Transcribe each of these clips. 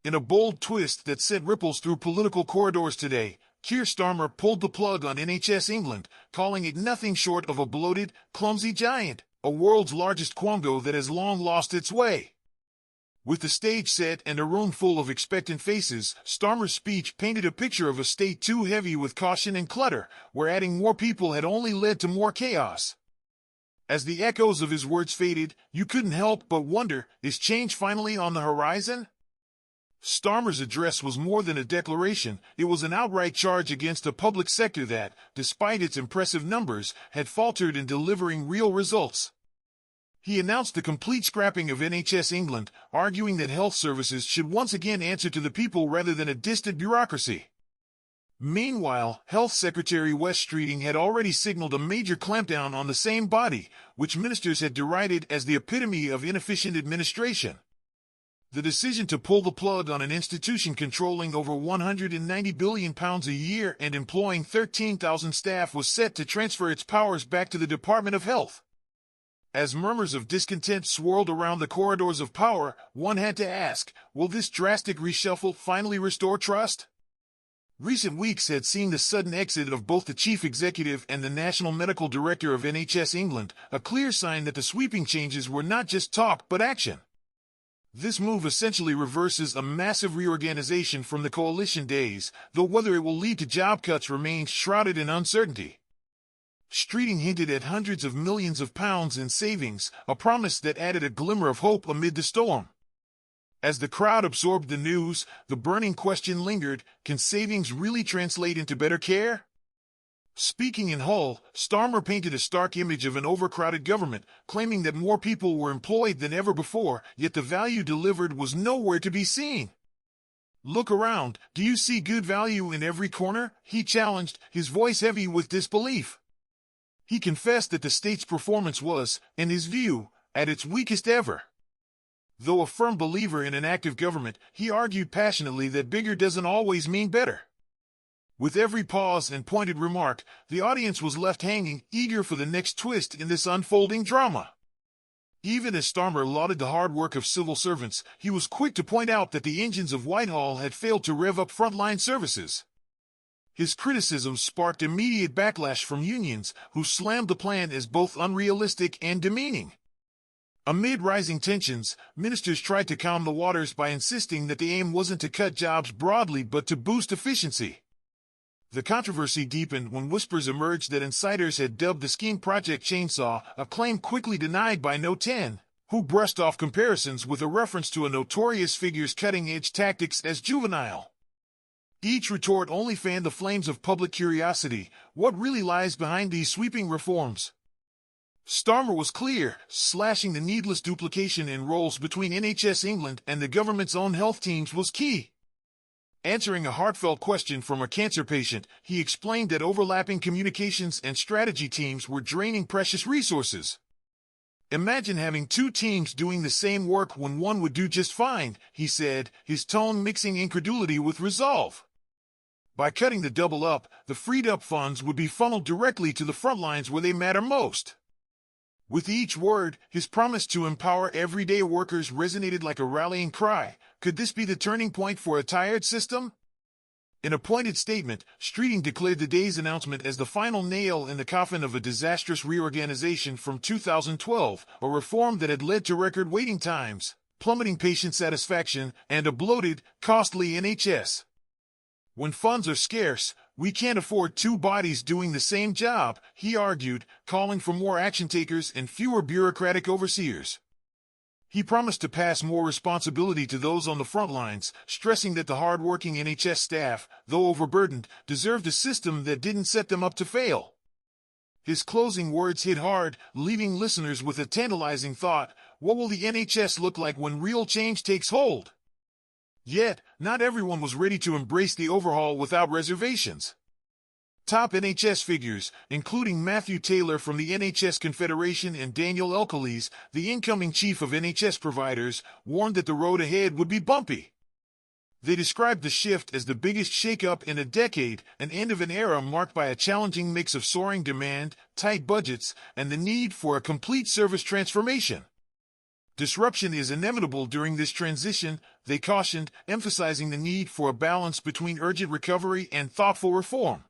In a bold twist that sent ripples through political corridors today, Keir Starmer pulled the plug on NHS England, calling it nothing short of a bloated, clumsy giant, a world's largest quango that has long lost its way. With the stage set and a room full of expectant faces, Starmer's speech painted a picture of a state too heavy with caution and clutter, where adding more people had only led to more chaos. As the echoes of his words faded, you couldn't help but wonder, is change finally on the horizon? Starmer's address was more than a declaration, it was an outright charge against a public sector that, despite its impressive numbers, had faltered in delivering real results. He announced the complete scrapping of NHS England, arguing that health services should once again answer to the people rather than a distant bureaucracy. Meanwhile, Health Secretary Wes Streeting had already signaled a major clampdown on the same body, which ministers had derided as the epitome of inefficient administration. The decision to pull the plug on an institution controlling over £190 billion a year and employing 13,000 staff was set to transfer its powers back to the Department of Health. As murmurs of discontent swirled around the corridors of power, one had to ask, will this drastic reshuffle finally restore trust? Recent weeks had seen the sudden exit of both the chief executive and the national medical director of NHS England, a clear sign that the sweeping changes were not just talk but action. This move essentially reverses a massive reorganization from the coalition days, though whether it will lead to job cuts remains shrouded in uncertainty. Streeting hinted at hundreds of millions of pounds in savings, a promise that added a glimmer of hope amid the storm. As the crowd absorbed the news, the burning question lingered, can savings really translate into better care? Speaking in Hull, Starmer painted a stark image of an overcrowded government, claiming that more people were employed than ever before, yet the value delivered was nowhere to be seen. Look around, do you see good value in every corner? He challenged, his voice heavy with disbelief. He confessed that the state's performance was, in his view, at its weakest ever. Though a firm believer in an active government, he argued passionately that bigger doesn't always mean better. With every pause and pointed remark, the audience was left hanging, eager for the next twist in this unfolding drama. Even as Starmer lauded the hard work of civil servants, he was quick to point out that the engines of Whitehall had failed to rev up frontline services. His criticisms sparked immediate backlash from unions, who slammed the plan as both unrealistic and demeaning. Amid rising tensions, ministers tried to calm the waters by insisting that the aim wasn't to cut jobs broadly but to boost efficiency. The controversy deepened when whispers emerged that insiders had dubbed the scheme Project Chainsaw, a claim quickly denied by No 10, who brushed off comparisons with a reference to a notorious figure's cutting-edge tactics as juvenile. Each retort only fanned the flames of public curiosity. What really lies behind these sweeping reforms? Starmer was clear, slashing the needless duplication in roles between NHS England and the government's own health teams was key. Answering a heartfelt question from a cancer patient, he explained that overlapping communications and strategy teams were draining precious resources. Imagine having two teams doing the same work when one would do just fine, he said, his tone mixing incredulity with resolve. By cutting the double up, the freed-up funds would be funneled directly to the front lines where they matter most. With each word, his promise to empower everyday workers resonated like a rallying cry. Could this be the turning point for a tired system? In a pointed statement, Streeting declared the day's announcement as the final nail in the coffin of a disastrous reorganization from 2012, a reform that had led to record waiting times, plummeting patient satisfaction, and a bloated, costly NHS. When funds are scarce, we can't afford two bodies doing the same job, he argued, calling for more action takers and fewer bureaucratic overseers. He promised to pass more responsibility to those on the front lines, stressing that the hard-working NHS staff, though overburdened, deserved a system that didn't set them up to fail. His closing words hit hard, leaving listeners with a tantalizing thought: what will the NHS look like when real change takes hold? Yet, not everyone was ready to embrace the overhaul without reservations. Top NHS figures, including Matthew Taylor from the NHS Confederation and Daniel Elkeles, the incoming chief of NHS providers, warned that the road ahead would be bumpy. They described the shift as the biggest shake-up in a decade, an end of an era marked by a challenging mix of soaring demand, tight budgets, and the need for a complete service transformation. Disruption is inevitable during this transition, they cautioned, emphasizing the need for a balance between urgent recovery and thoughtful reform.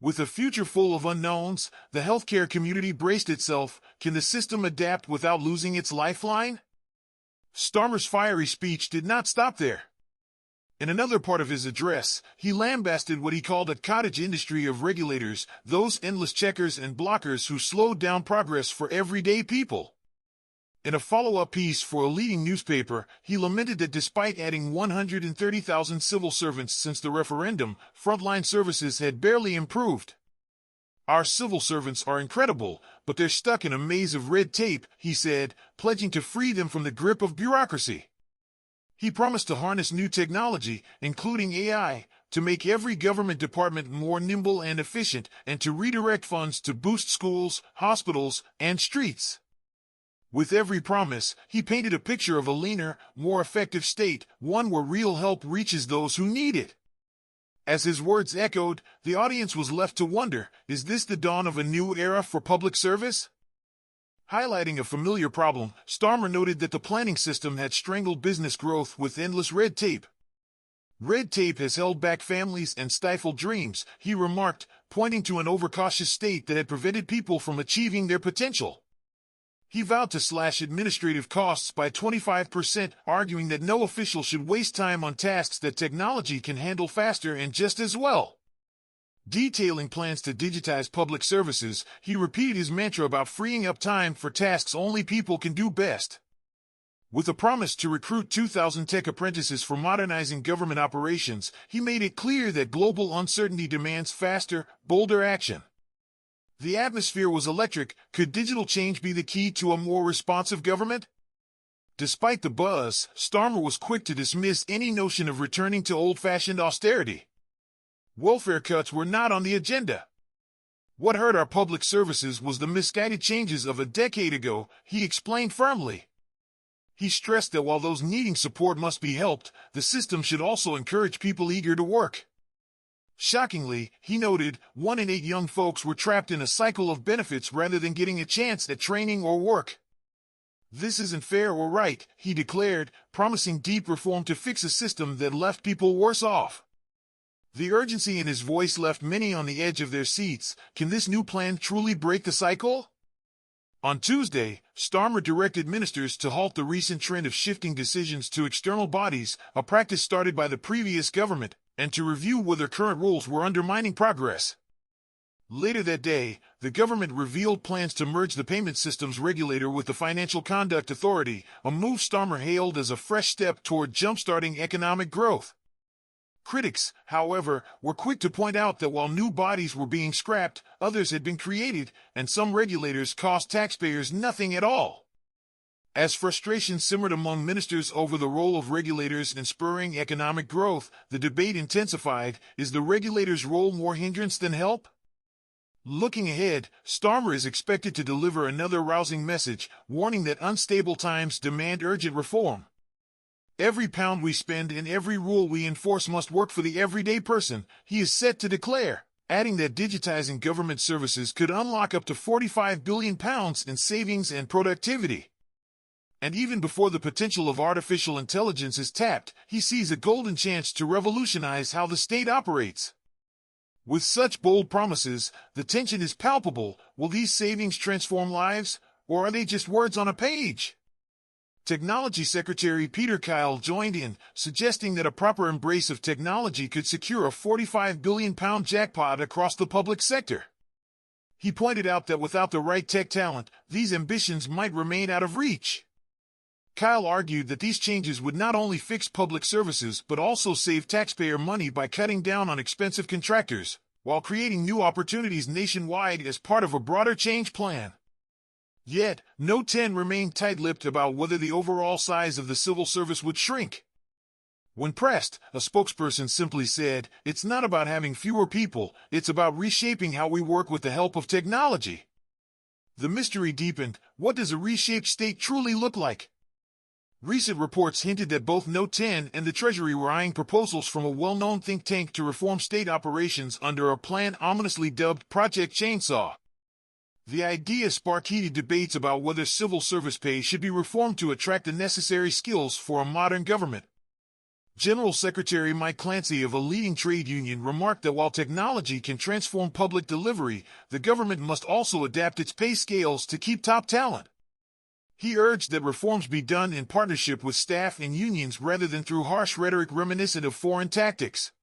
With a future full of unknowns, the healthcare community braced itself. Can the system adapt without losing its lifeline? Starmer's fiery speech did not stop there. In another part of his address, he lambasted what he called a cottage industry of regulators, those endless checkers and blockers who slowed down progress for everyday people. In a follow-up piece for a leading newspaper, he lamented that despite adding 130,000 civil servants since the referendum, frontline services had barely improved. Our civil servants are incredible, but they're stuck in a maze of red tape, he said, pledging to free them from the grip of bureaucracy. He promised to harness new technology, including AI, to make every government department more nimble and efficient, and to redirect funds to boost schools, hospitals, and streets. With every promise, he painted a picture of a leaner, more effective state, one where real help reaches those who need it. As his words echoed, the audience was left to wonder, is this the dawn of a new era for public service? Highlighting a familiar problem, Starmer noted that the planning system had strangled business growth with endless red tape. Red tape has held back families and stifled dreams, he remarked, pointing to an overcautious state that had prevented people from achieving their potential. He vowed to slash administrative costs by 25%, arguing that no official should waste time on tasks that technology can handle faster and just as well. Detailing plans to digitize public services, he repeated his mantra about freeing up time for tasks only people can do best. With a promise to recruit 2,000 tech apprentices for modernizing government operations, he made it clear that global uncertainty demands faster, bolder action. The atmosphere was electric. Could digital change be the key to a more responsive government? Despite the buzz, Starmer was quick to dismiss any notion of returning to old-fashioned austerity. Welfare cuts were not on the agenda. What hurt our public services was the misguided changes of a decade ago, he explained firmly. He stressed that while those needing support must be helped, the system should also encourage people eager to work. Shockingly, he noted, 1 in 8 young folks were trapped in a cycle of benefits rather than getting a chance at training or work. This isn't fair or right, he declared, promising deep reform to fix a system that left people worse off. The urgency in his voice left many on the edge of their seats. Can this new plan truly break the cycle? On Tuesday, Starmer directed ministers to halt the recent trend of shifting decisions to external bodies, a practice started by the previous government, and to review whether current rules were undermining progress. Later that day, the government revealed plans to merge the payment systems regulator with the Financial Conduct Authority, a move Starmer hailed as a fresh step toward jump-starting economic growth. Critics, however, were quick to point out that while new bodies were being scrapped, others had been created, and some regulators cost taxpayers nothing at all. As frustration simmered among ministers over the role of regulators in spurring economic growth, the debate intensified. Is the regulator's role more hindrance than help? Looking ahead, Starmer is expected to deliver another rousing message, warning that unstable times demand urgent reform. Every pound we spend and every rule we enforce must work for the everyday person, he is set to declare, adding that digitizing government services could unlock up to £45 billion in savings and productivity. And even before the potential of artificial intelligence is tapped, he sees a golden chance to revolutionize how the state operates. With such bold promises, the tension is palpable. Will these savings transform lives, or are they just words on a page? Technology Secretary Peter Kyle joined in, suggesting that a proper embrace of technology could secure a £45 billion jackpot across the public sector. He pointed out that without the right tech talent, these ambitions might remain out of reach. Kyle argued that these changes would not only fix public services but also save taxpayer money by cutting down on expensive contractors, while creating new opportunities nationwide as part of a broader change plan. Yet, No 10 remained tight-lipped about whether the overall size of the civil service would shrink. When pressed, a spokesperson simply said, "It's not about having fewer people, it's about reshaping how we work with the help of technology." The mystery deepened. What does a reshaped state truly look like? Recent reports hinted that both No 10 and the Treasury were eyeing proposals from a well-known think tank to reform state operations under a plan ominously dubbed Project Chainsaw. The idea sparked heated debates about whether civil service pay should be reformed to attract the necessary skills for a modern government. General Secretary Mike Clancy of a leading trade union remarked that while technology can transform public delivery, the government must also adapt its pay scales to keep top talent. He urged that reforms be done in partnership with staff and unions rather than through harsh rhetoric reminiscent of foreign tactics.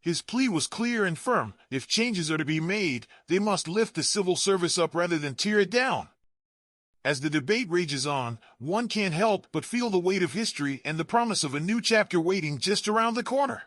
His plea was clear and firm: if changes are to be made, they must lift the civil service up rather than tear it down. As the debate rages on, one can't help but feel the weight of history and the promise of a new chapter waiting just around the corner.